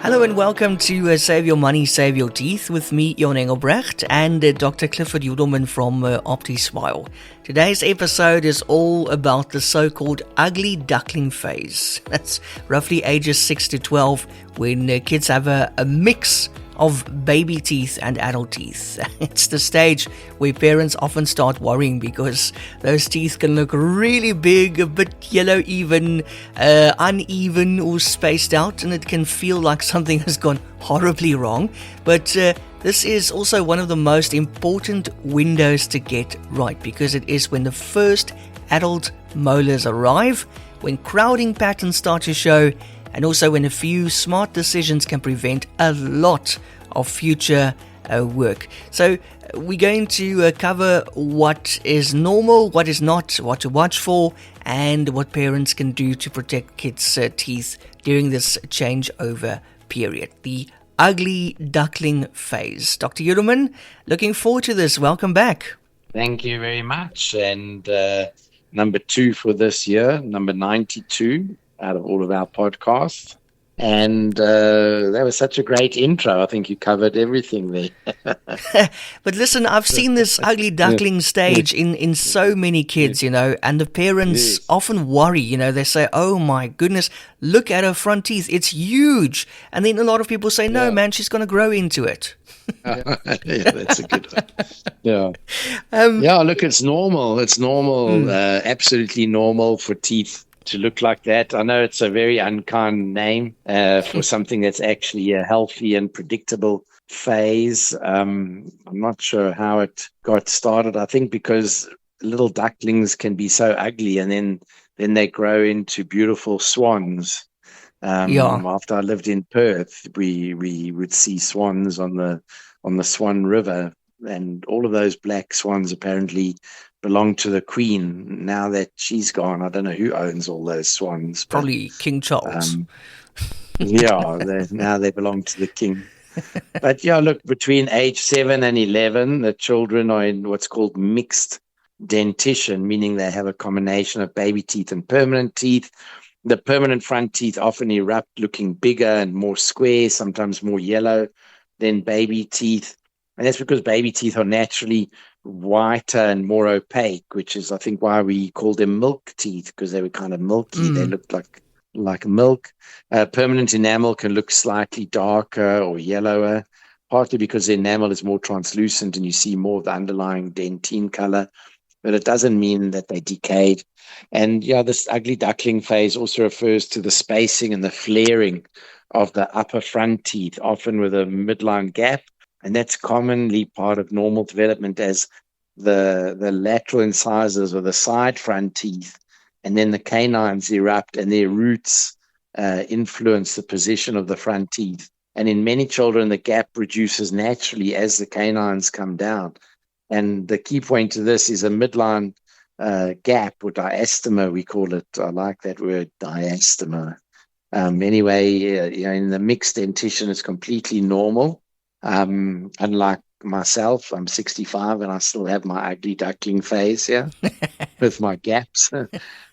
Hello and welcome to Save Your Money, Save Your Teeth with me, Engelbrecht, and Dr. Clifford Yudelman from OPTISMILE. Today's episode is all about the so-called ugly duckling phase. That's roughly ages 6 to 12 when kids have a mix of baby teeth and adult teeth. It's the stage where parents often start worrying because those teeth can look really big, a bit yellow even, uneven or spaced out, and it can feel like something has gone horribly wrong. But this is also one of the most important windows to get right, because it is when the first adult molars arrive, when crowding patterns start to show, and also when a few smart decisions can prevent a lot of future work. So we're going to cover what is normal, what is not, what to watch for, and what parents can do to protect kids' teeth during this changeover period, the ugly duckling phase. Dr. Yudelman, looking forward to this. Welcome back. Thank you very much. And number 2 for this year, number 92 out of all of our podcasts. And that was such a great intro. I think you covered everything there. But listen, I've seen this ugly duckling stage in so many kids, and the parents often worry, they say, oh my goodness, look at her front teeth, it's huge. And then a lot of people say, no, man, she's going to grow into it. Yeah, that's a good one. Yeah. Look, it's normal. It's normal, absolutely normal for teeth to look like that. I know it's a very unkind name for something that's actually a healthy and predictable phase. I'm not sure how it got started. I think because little ducklings can be so ugly, and then they grow into beautiful swans. After I lived in Perth, we would see swans on the Swan River, and all of those black swans apparently belong to the Queen. Now that she's gone, I don't know who owns all those swans. Probably King Charles. Now they belong to the King. But look, between age 7 and 11, the children are in what's called mixed dentition, meaning they have a combination of baby teeth and permanent teeth. The permanent front teeth often erupt looking bigger and more square, sometimes more yellow than baby teeth. And that's because baby teeth are naturally whiter and more opaque, which is, I think, why we call them milk teeth, because they were kind of milky. They looked like milk. Permanent enamel can look slightly darker or yellower, partly because the enamel is more translucent and you see more of the underlying dentine color. But it doesn't mean that they decayed. And this ugly duckling phase also refers to the spacing and the flaring of the upper front teeth, often with a midline gap. And that's commonly part of normal development as the lateral incisors or the side front teeth, and then the canines erupt and their roots influence the position of the front teeth. And in many children, the gap reduces naturally as the canines come down. And the key point to this is a midline gap, or diastema, we call it. I like that word, diastema. Anyway, in the mixed dentition, it's completely normal. Unlike myself, I'm 65 and I still have my ugly duckling phase with my gaps.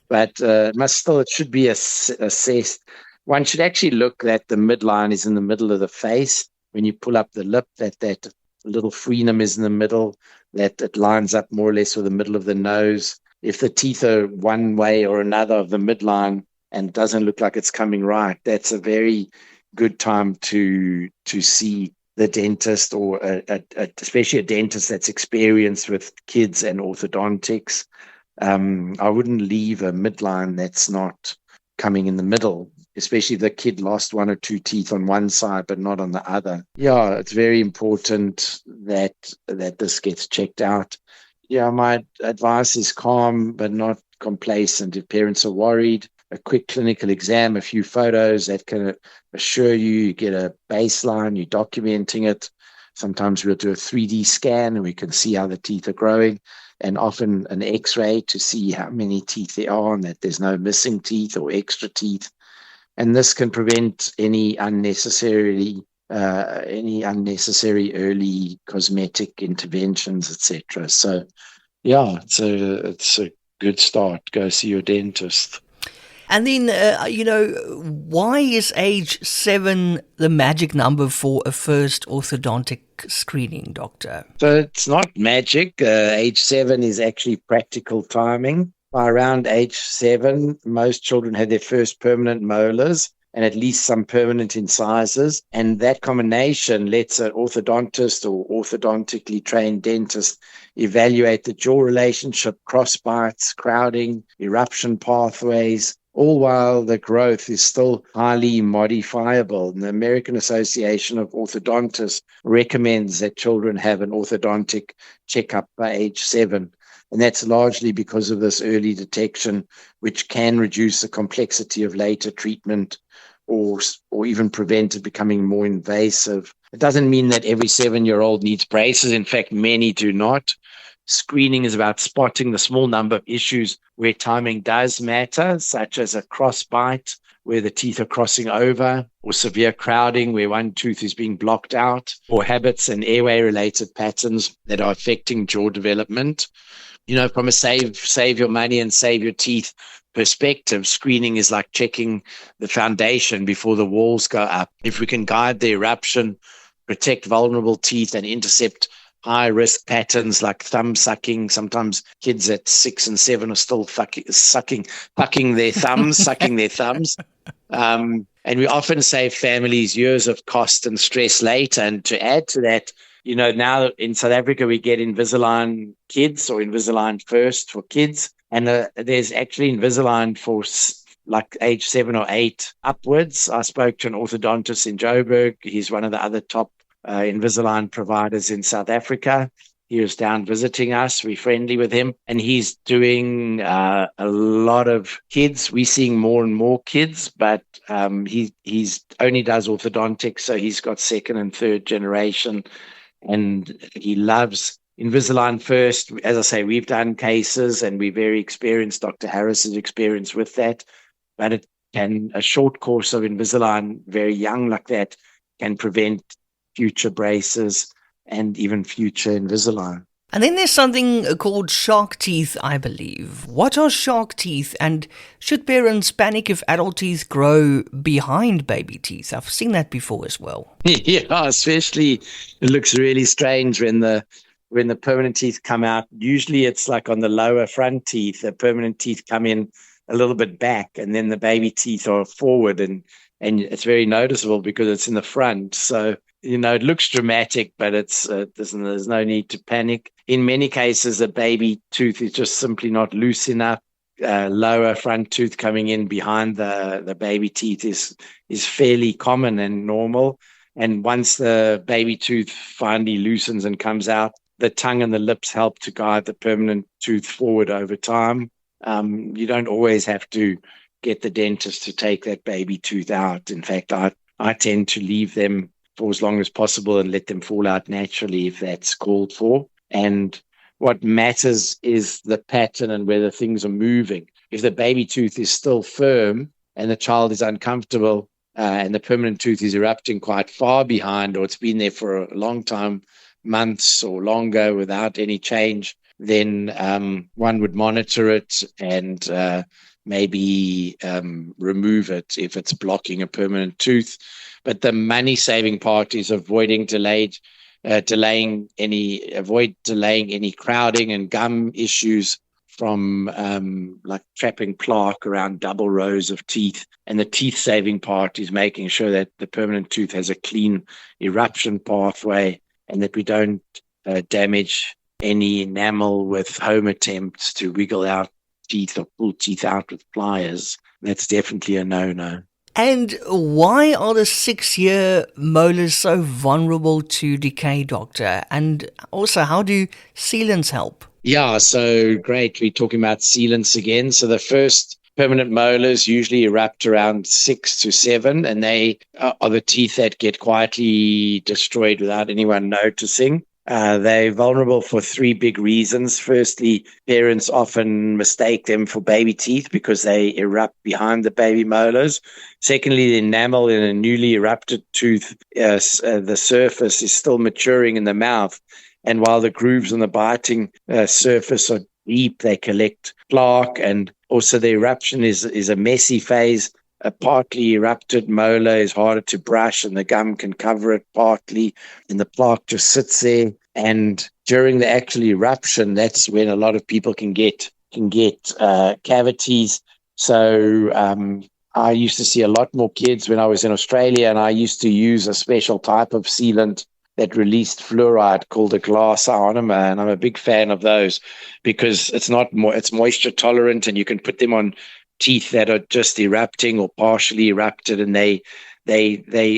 But it should be assessed. One should actually look that the midline is in the middle of the face. When you pull up the lip, that little frenum is in the middle, that it lines up more or less with the middle of the nose. If the teeth are one way or another of the midline and doesn't look like it's coming right, that's a very good time to see the dentist, or especially a dentist that's experienced with kids and orthodontics. I wouldn't leave a midline that's not coming in the middle, especially if the kid lost 1 or 2 teeth on one side but not on the other. It's very important that this gets checked out. My advice is calm but not complacent. If parents are worried, a quick clinical exam, a few photos that can assure you get a baseline, you're documenting it. Sometimes we'll do a 3D scan and we can see how the teeth are growing, and often an x-ray to see how many teeth there are and that there's no missing teeth or extra teeth. And this can prevent any unnecessary early cosmetic interventions, etc. So, it's a good start. Go see your dentist. And then, why is age 7 the magic number for a first orthodontic screening, doctor? So it's not magic. Age 7 is actually practical timing. By around age 7, most children have their first permanent molars and at least some permanent incisors. And that combination lets an orthodontist or orthodontically trained dentist evaluate the jaw relationship, cross bites, crowding, eruption pathways, all while the growth is still highly modifiable. And the American Association of Orthodontists recommends that children have an orthodontic checkup by age 7. And that's largely because of this early detection, which can reduce the complexity of later treatment or even prevent it becoming more invasive. It doesn't mean that every 7-year-old needs braces. In fact, many do not. Screening is about spotting the small number of issues where timing does matter, such as a cross bite where the teeth are crossing over, or severe crowding where one tooth is being blocked out, or habits and airway-related patterns that are affecting jaw development. From a save your money and save your teeth perspective, screening is like checking the foundation before the walls go up. If we can guide the eruption, protect vulnerable teeth, and intercept high-risk patterns like thumb sucking. Sometimes kids at 6 and 7 are still sucking their thumbs. And we often save families years of cost and stress later. And to add to that, now in South Africa, we get Invisalign Kids or Invisalign First for kids. And there's actually Invisalign for like age 7 or 8 upwards. I spoke to an orthodontist in Joburg. He's one of the other top Invisalign providers in South Africa. He was down visiting us. We're friendly with him. And he's doing a lot of kids. We're seeing more and more kids, but he's only does orthodontics. So he's got 2nd and 3rd generation. And he loves Invisalign First. As I say, we've done cases and we're very experienced. Dr. Harris is experienced with that. But a short course of Invisalign, very young like that, can prevent future braces and even future Invisalign. And then there's something called shark teeth, I believe. What are shark teeth, and should parents panic if adult teeth grow behind baby teeth? I've seen that before as well. Yeah, especially it looks really strange when the permanent teeth come out. Usually it's like on the lower front teeth, the permanent teeth come in a little bit back, and then the baby teeth are forward, and it's very noticeable because it's in the front. So it looks dramatic, but there's no need to panic. In many cases, a baby tooth is just simply not loose enough. Lower front tooth coming in behind the baby teeth is fairly common and normal. And once the baby tooth finally loosens and comes out, the tongue and the lips help to guide the permanent tooth forward over time. You don't always have to get the dentist to take that baby tooth out. In fact, I tend to leave them for as long as possible and let them fall out naturally if that's called for. And what matters is the pattern and whether things are moving. If the baby tooth is still firm and the child is uncomfortable and the permanent tooth is erupting quite far behind, or it's been there for a long time, months or longer without any change, then one would monitor it and maybe remove it if it's blocking a permanent tooth. But the money-saving part is avoiding delaying any crowding and gum issues from like trapping plaque around double rows of teeth. And the teeth-saving part is making sure that the permanent tooth has a clean eruption pathway and that we don't damage any enamel with home attempts to wiggle out teeth or pull teeth out with pliers. That's definitely a no-no. And why are the 6-year molars so vulnerable to decay, doctor? And also, how do sealants help? Yeah, so great. We're talking about sealants again. So the first permanent molars usually erupt around 6 to 7, and they are the teeth that get quietly destroyed without anyone noticing. They're vulnerable for 3 big reasons. Firstly, parents often mistake them for baby teeth because they erupt behind the baby molars. Secondly, the enamel in a newly erupted tooth, the surface is still maturing in the mouth. And while the grooves on the biting surface are deep, they collect plaque. And Also, the eruption is a messy phase. A partly erupted molar is harder to brush, and the gum can cover it partly, and the plaque just sits there. And during the actual eruption, that's when a lot of people can get cavities. So I used to see a lot more kids when I was in Australia, and I used to use a special type of sealant that released fluoride called a glass ionomer, and I'm a big fan of those because it's moisture tolerant, and you can put them on teeth that are just erupting or partially erupted, and they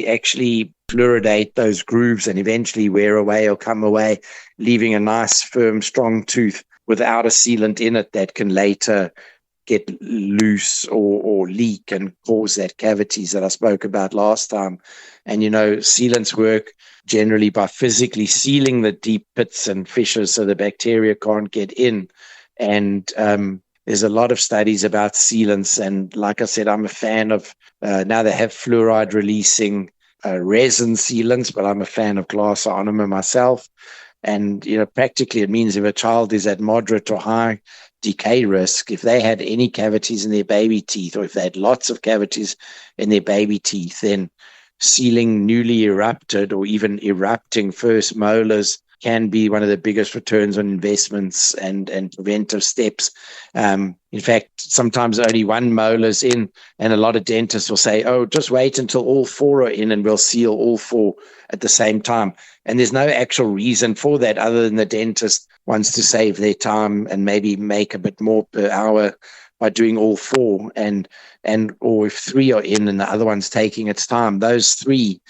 actually fluoridate those grooves and eventually wear away or come away, leaving a nice, firm, strong tooth without a sealant in it that can later get loose or leak and cause that cavities that I spoke about last time. And, sealants work generally by physically sealing the deep pits and fissures so the bacteria can't get in. And there's a lot of studies about sealants. And like I said, I'm a fan of, now they have fluoride releasing resin sealants, but I'm a fan of glass ionomer myself. And, practically it means if a child is at moderate or high decay risk, if they had any cavities in their baby teeth, or if they had lots of cavities in their baby teeth, then sealing newly erupted or even erupting first molars can be one of the biggest returns on investments and preventive steps. In fact, sometimes only one molar's in, and a lot of dentists will say, oh, just wait until all four are in and we'll seal all four at the same time. And there's no actual reason for that other than the dentist wants to save their time and maybe make a bit more per hour by doing all four, or if three are in and the other one's taking its time, those three,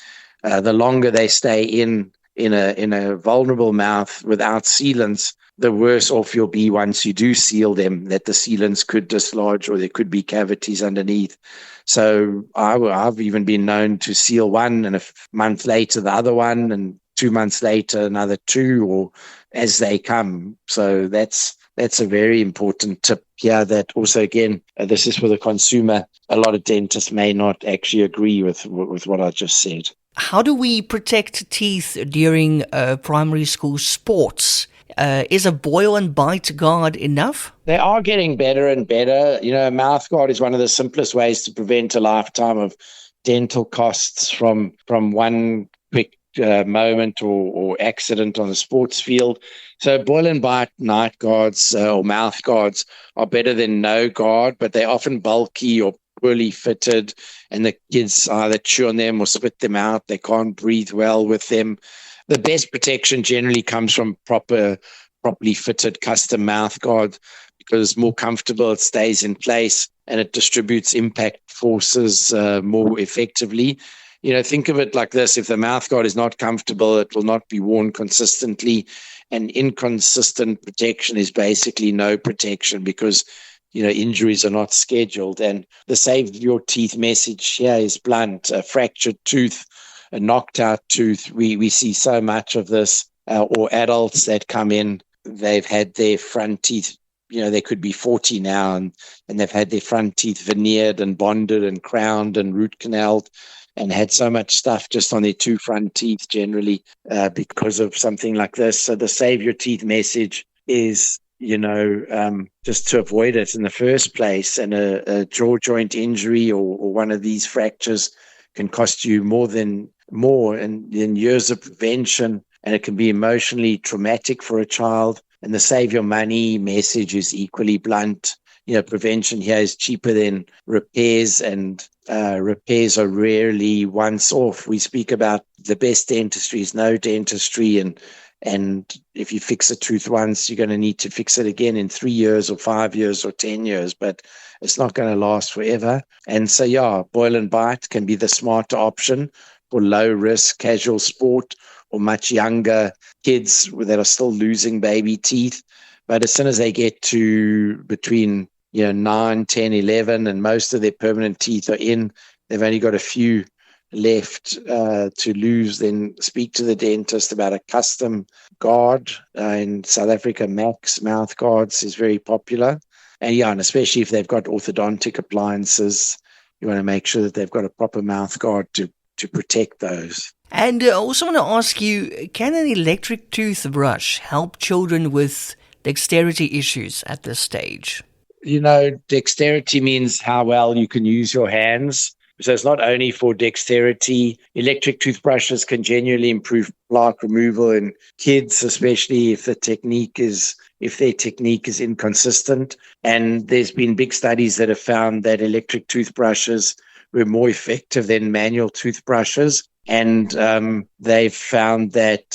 the longer they stay in a vulnerable mouth without sealants, the worse off you'll be once you do seal them, that the sealants could dislodge or there could be cavities underneath. So I've even been known to seal one and a month later the other one, and 2 months later another two, or as they come. So that's a very important tip here that also, again, this is for the consumer. A lot of dentists may not actually agree with what I just said. How do we protect teeth during primary school sports? Is a boil and bite guard enough? They are getting better and better. A mouth guard is one of the simplest ways to prevent a lifetime of dental costs from one quick moment or accident on the sports field. So boil and bite night guards or mouth guards are better than no guard, but they're often bulky or poorly fitted, and the kids either chew on them or spit them out. They can't breathe well with them. The best protection generally comes from properly fitted custom mouth guard, because it's more comfortable, it stays in place, and it distributes impact forces more effectively. Think of it like this. If the mouth guard is not comfortable, it will not be worn consistently, and inconsistent protection is basically no protection, because injuries are not scheduled. And the save your teeth message here is blunt. A fractured tooth, a knocked out tooth, we see so much of this, or adults that come in, they've had their front teeth, they could be 40 now, and they've had their front teeth veneered and bonded and crowned and root canaled, and had so much stuff just on their two front teeth generally because of something like this. So the save your teeth message is, just to avoid it in the first place. And a jaw joint injury or one of these fractures can cost you more in years of prevention, and it can be emotionally traumatic for a child. And the save your money message is equally blunt. Prevention here is cheaper than repairs, and repairs are rarely once off. We speak about the best dentistry is no dentistry, and if you fix a tooth once, you're going to need to fix it again in 3 years or 5 years or 10 years, but it's not going to last forever. And so, boil and bite can be the smarter option for low risk casual sport or much younger kids that are still losing baby teeth. But as soon as they get to between 9, 10, 11, and most of their permanent teeth are in, they've only got a few left to lose, then speak to the dentist about a custom guard. In South Africa, Max mouth guards is very popular. And especially if they've got orthodontic appliances, you want to make sure that they've got a proper mouth guard to protect those. And I also want to ask you, can an electric toothbrush help children with dexterity issues at this stage? Dexterity means how well you can use your hands. So it's not only for dexterity. Electric toothbrushes can genuinely improve plaque removal in kids, especially if their technique is inconsistent. And there's been big studies that have found that electric toothbrushes were more effective than manual toothbrushes. And they've found that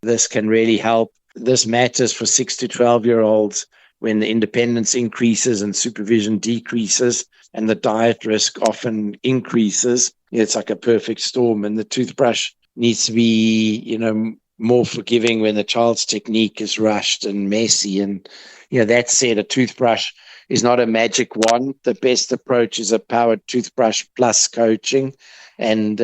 this can really help. This matters for 6 to 12-year-olds when the independence increases and supervision decreases and the diet risk often increases. It's like a perfect storm, and the toothbrush needs to be, more forgiving when the child's technique is rushed and messy. And, that said, a toothbrush is not a magic wand. The best approach is a powered toothbrush plus coaching and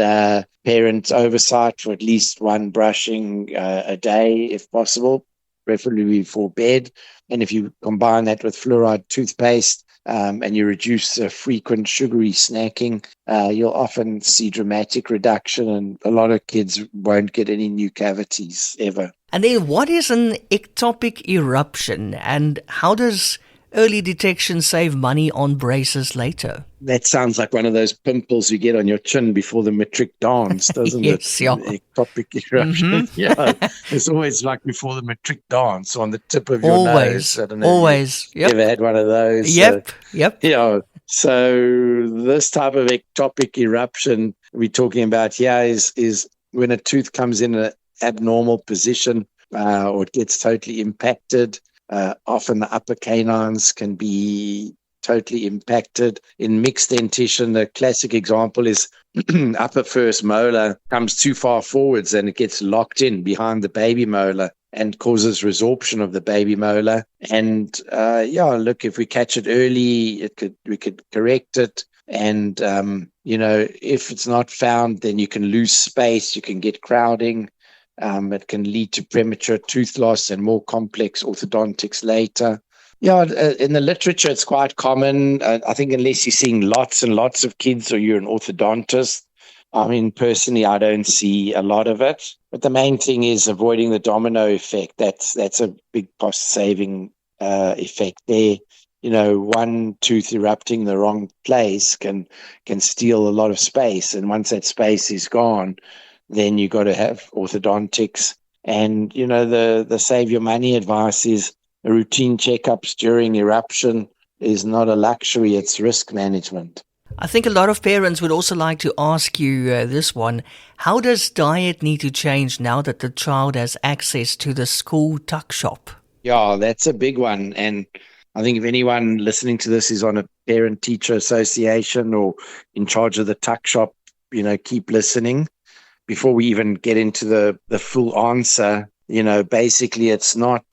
parent oversight for at least one brushing a day, if possible, preferably before bed. And if you combine that with fluoride toothpaste and you reduce frequent sugary snacking, you'll often see dramatic reduction, and a lot of kids won't get any new cavities ever. And then what is an ectopic eruption, and how does early detection save money on braces later? That sounds like one of those pimples you get on your chin before the matric dance, doesn't Yes, it? yeah. Ectopic eruption. Mm-hmm. Yeah, it's always like before the matric dance on the tip of your Always, nose. I don't know always. if you ever had one of those. Yep. So this type of ectopic eruption we're talking about here is when a tooth comes in an abnormal position or it gets totally impacted. Often the upper canines can be totally impacted. In mixed dentition, the classic example is upper first molar comes too far forwards and it gets locked in behind the baby molar and causes resorption of the baby molar. And look, if we catch it early, we could correct it. And if it's not found, then you can lose space, you can get crowding. It can lead to premature tooth loss and more complex orthodontics later. Yeah, in the literature, it's quite common. I think unless you're seeing lots and lots of kids or you're an orthodontist, I mean, personally, I don't see a lot of it. But the main thing is avoiding the domino effect. That's a big cost-saving effect there. One tooth erupting the wrong place can steal a lot of space. And once that space is gone, then you got to have orthodontics. And, the save your money advice is routine checkups during eruption is not a luxury, it's risk management. I think a lot of parents would also like to ask you this one. How does diet need to change now that the child has access to the school tuck shop? Yeah, that's a big one. And I think if anyone listening to this is on a parent-teacher association or in charge of the tuck shop, keep listening. Before we even get into the full answer, basically it's not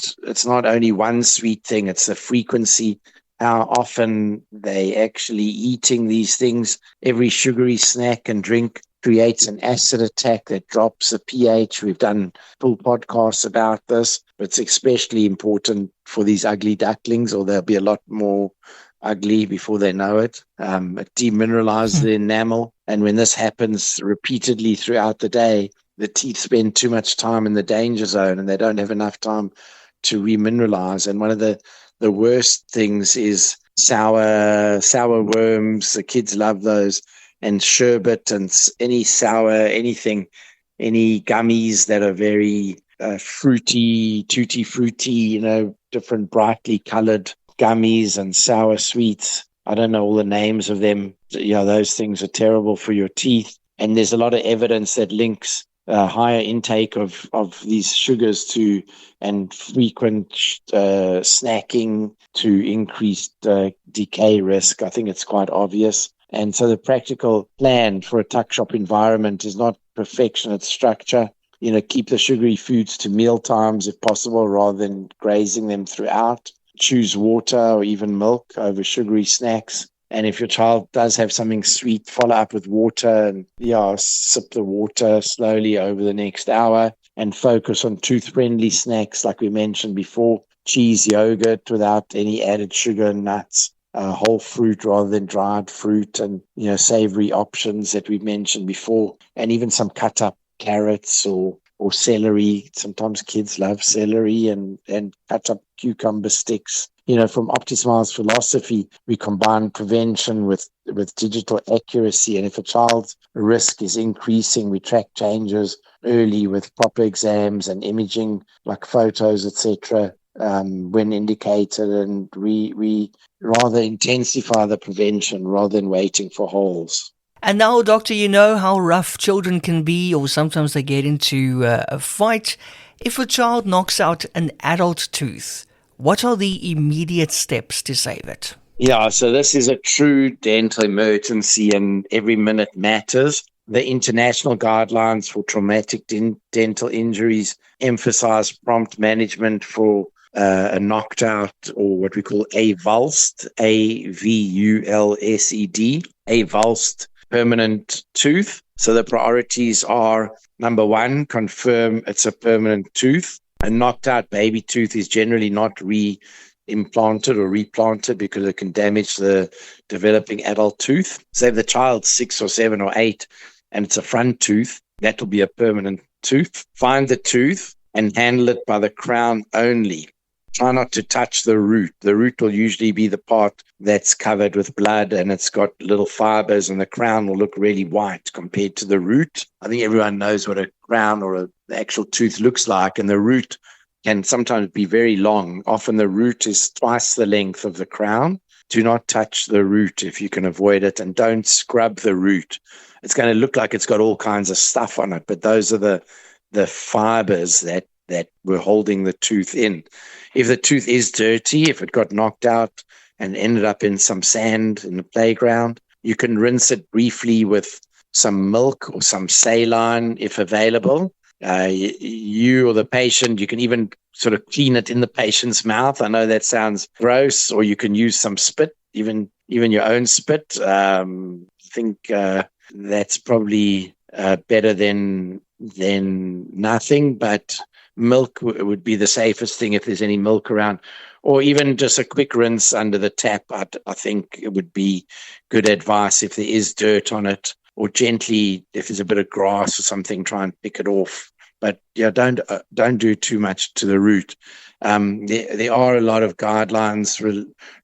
only one sweet thing, it's the frequency, how often they actually eating these things. Every sugary snack and drink creates an acid attack that drops the pH. We've done full podcasts about this, but it's especially important for these ugly ducklings, or they'll be a lot more ugly before they know it. It demineralizes the enamel. And when this happens repeatedly throughout the day, the teeth spend too much time in the danger zone and they don't have enough time to remineralize. And one of the worst things is sour worms. The kids love those, and sherbet and any sour, anything, any gummies that are very fruity, tutti fruity, different brightly colored gummies and sour sweets. I don't know all the names of them. Those things are terrible for your teeth. And there's a lot of evidence that links higher intake of these sugars to and frequent snacking to increased decay risk. I think it's quite obvious. And so the practical plan for a tuck shop environment is not perfection, it's structure. Keep the sugary foods to meal times if possible, rather than grazing them throughout. Choose water or even milk over sugary snacks. And if your child does have something sweet, follow up with water and sip the water slowly over the next hour, and focus on tooth-friendly snacks like we mentioned before, cheese, yogurt without any added sugar and nuts, whole fruit rather than dried fruit, and savory options that we mentioned before, and even some cut up carrots or celery. Sometimes kids love celery, and cut up cucumber sticks. from OPTISMILE's philosophy, we combine prevention with digital accuracy. And if a child's risk is increasing, we track changes early with proper exams and imaging, like photos, etc., when indicated. And we rather intensify the prevention rather than waiting for holes. And now, doctor, you know how rough children can be, or sometimes they get into a fight. If a child knocks out an adult tooth, what are the immediate steps to save it? Yeah, so this is a true dental emergency and every minute matters. The international guidelines for traumatic dental injuries emphasize prompt management for a knocked out, or what we call avulsed, AVULSED, avulsed permanent tooth. So the priorities are, number one, confirm it's a permanent tooth. A knocked out baby tooth is generally not implanted or replanted because it can damage the developing adult tooth. So if the child's 6 or 7 or 8 and it's a front tooth, that will be a permanent tooth. Find the tooth and handle it by the crown only. Try not to touch the root. The root will usually be the part that's covered with blood and it's got little fibers, and the crown will look really white compared to the root. I think everyone knows what a crown or the actual tooth looks like, and the root can sometimes be very long. Often the root is twice the length of the crown. Do not touch the root if you can avoid it, and don't scrub the root. It's going to look like it's got all kinds of stuff on it, but those are the fibers that were holding the tooth in. If the tooth is dirty, if it got knocked out and ended up in some sand in the playground, you can rinse it briefly with some milk or some saline if available. You or the patient, you can even sort of clean it in the patient's mouth. I know that sounds gross, or you can use some spit, even your own spit. I think that's probably better than nothing, but milk would be the safest thing if there's any milk around, or even just a quick rinse under the tap. I think it would be good advice if there is dirt on it, or gently, if there's a bit of grass or something, try and pick it off. But yeah, don't do too much to the root. There are a lot of guidelines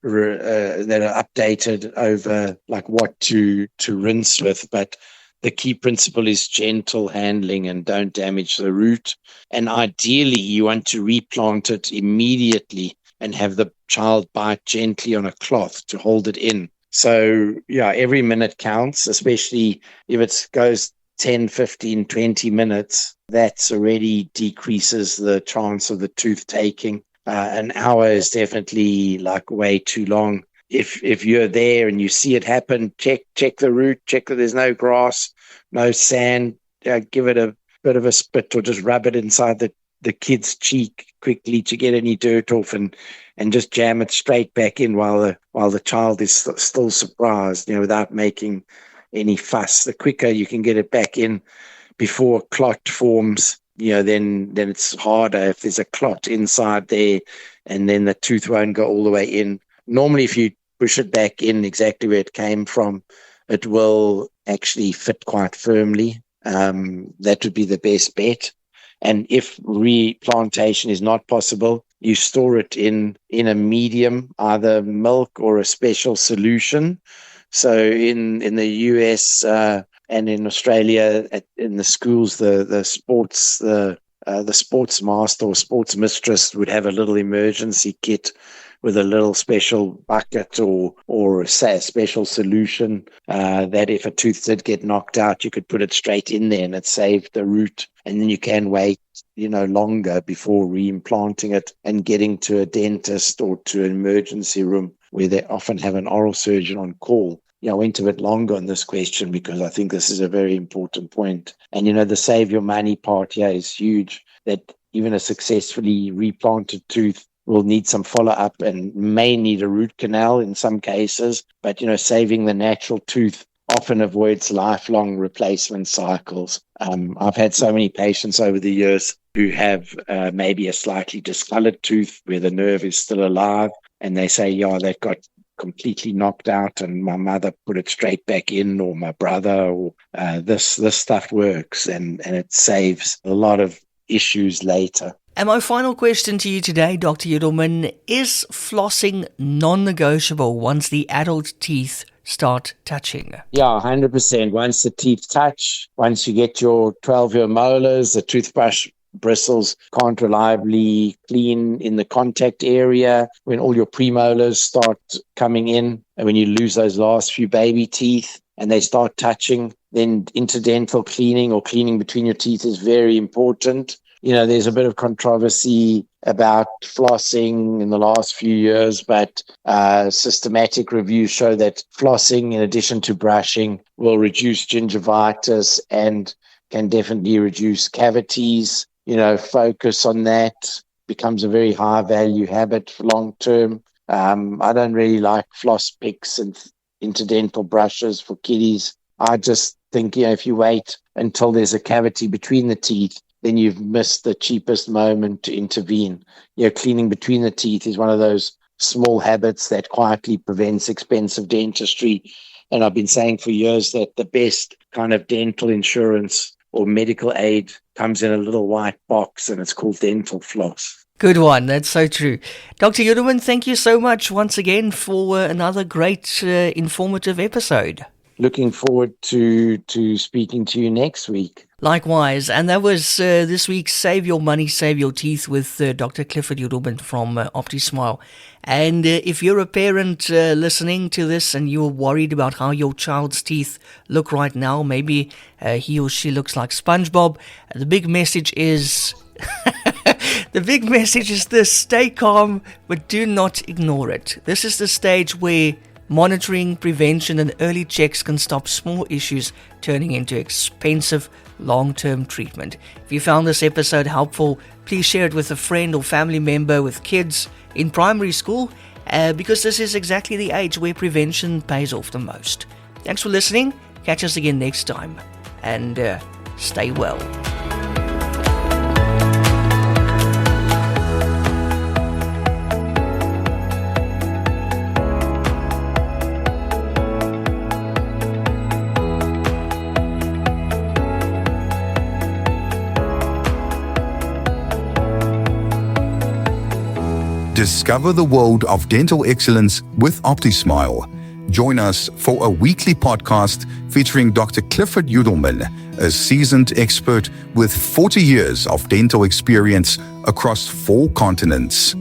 that are updated over like what to rinse with, but the key principle is gentle handling and don't damage the root. And ideally, you want to replant it immediately and have the child bite gently on a cloth to hold it in. So, yeah, every minute counts, especially if it goes 10, 15, 20 minutes. That's already decreases the chance of the tooth taking. An hour is definitely like way too long. If you're there and you see it happen, check the root, check that there's no grass, no sand, give it a bit of a spit or just rub it inside the kid's cheek quickly to get any dirt off, and just jam it straight back in while the child is still surprised, without making any fuss. The quicker you can get it back in before a clot forms, then it's harder if there's a clot inside there, and then the tooth won't go all the way in. Normally, if you push it back in exactly where it came from, it will actually fit quite firmly. That would be the best bet. And if replantation is not possible, you store it in a medium, either milk or a special solution. So in the US and in Australia, in the schools, the sports master or sports mistress would have a little emergency kit with a little special bucket or say a special solution that if a tooth did get knocked out, you could put it straight in there and it saved the root. And then you can wait, longer before reimplanting it and getting to a dentist or to an emergency room where they often have an oral surgeon on call. I went a bit longer on this question because I think this is a very important point. And, the save your money part here is huge, that even a successfully replanted tooth will need some follow-up and may need a root canal in some cases. But, saving the natural tooth often avoids lifelong replacement cycles. I've had so many patients over the years who have maybe a slightly discolored tooth where the nerve is still alive, and they say, that got completely knocked out and my mother put it straight back in, or my brother, or this stuff works and it saves a lot of issues later. And my final question to you today, Dr. Yudelman, is flossing non-negotiable once the adult teeth start touching? Yeah, 100%. Once the teeth touch, once you get your 12-year molars, the toothbrush bristles can't reliably clean in the contact area, when all your premolars start coming in, and when you lose those last few baby teeth and they start touching, then interdental cleaning or cleaning between your teeth is very important. You know, there's a bit of controversy about flossing in the last few years, but systematic reviews show that flossing, in addition to brushing, will reduce gingivitis and can definitely reduce cavities. You know, focus on that becomes a very high value habit for long term. I don't really like floss picks and interdental brushes for kiddies. I just think, if you wait until there's a cavity between the teeth, then you've missed the cheapest moment to intervene. Cleaning between the teeth is one of those small habits that quietly prevents expensive dentistry. And I've been saying for years that the best kind of dental insurance or medical aid comes in a little white box, and it's called dental floss. Good one. That's so true. Dr. Yudelman, thank you so much once again for another great informative episode. Looking forward to speaking to you next week. Likewise, and that was this week's Save Your Money, Save Your Teeth with Dr. Clifford Yudelman from OPTISMILE. And if you're a parent listening to this and you're worried about how your child's teeth look right now, maybe he or she looks like SpongeBob, the big message is... The big message is this: stay calm, but do not ignore it. This is the stage where monitoring, prevention, and early checks can stop small issues turning into expensive long-term treatment. If you found this episode helpful, please share it with a friend or family member with kids in primary school, because this is exactly the age where prevention pays off the most. Thanks for listening. Catch us again next time, and stay well. Discover the world of dental excellence with OPTISMILE. Join us for a weekly podcast featuring Dr. Clifford Yudelman, a seasoned expert with 40 years of dental experience across 4 continents.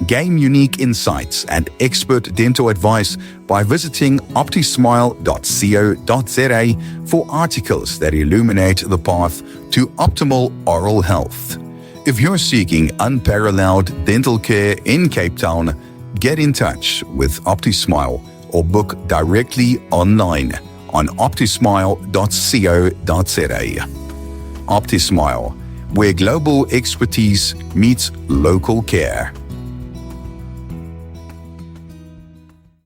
Gain unique insights and expert dental advice by visiting optismile.co.za for articles that illuminate the path to optimal oral health. If you're seeking unparalleled dental care in Cape Town, get in touch with OPTISMILE or book directly online on optismile.co.za. OPTISMILE, where global expertise meets local care.